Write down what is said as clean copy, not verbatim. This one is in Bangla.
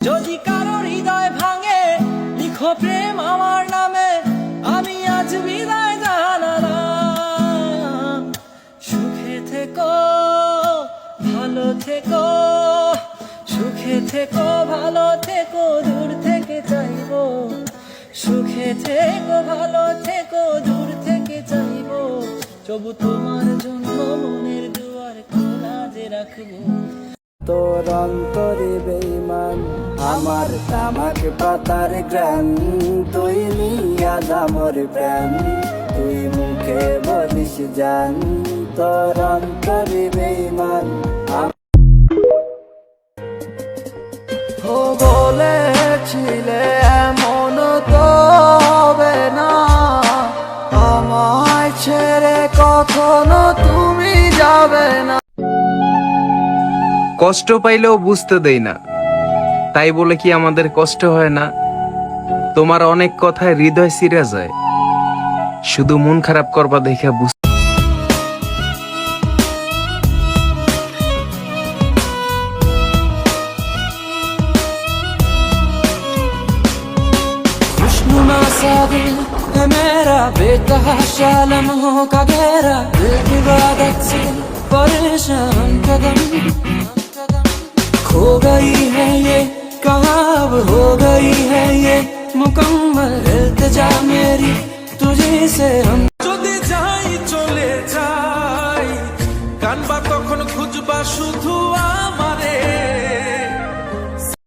যদি কারো হৃদয় ভাঙে লিখো প্রেম আমার নামে, আমি আজ বিদায় জানালাম। সুখে থেকো ভালো থেকো, সুখে থেকো ভালো থেকো, দূর থেকে চাইবো। সুখে থেকো ভালো থেকো, দূর থেকে চাইবো। তবু তোমার জন্য মনের দুয়ার খোলা যে রাখবো। তোর অন্তরে বেঈমান আমার তামাক পাতার গ্রাম, তুই নিয়া দামর প্রাণ, তুই মুখে বলিস জান। তোর অন্তরে বেঈমান ও বলেছিলে এমন তো হবে না, আমায় ছেড়ে কখনো তুমি যাবে না। কষ্ট পাইলেও বুঝতে দেই না, তাই বলে কি আমাদের কষ্ট হয় না? তোমার অনেক কথায় হৃদয় ছিঁড়ে যায়, শুধু মন খারাপ করবা দেখে বুঝ। खुशनुमा सा दिल है मेरा, बेतहाशा लम्हों का घेरा, दिल की इबादत से परेशान कदम। खो गई है ये कहाँ अब हो गई है ये मुकम्मल इल्तिजा मेरी तुझे से हम। যদি যাই চলে যাই, কানবা তখন খুঁজবা শুধু আমার।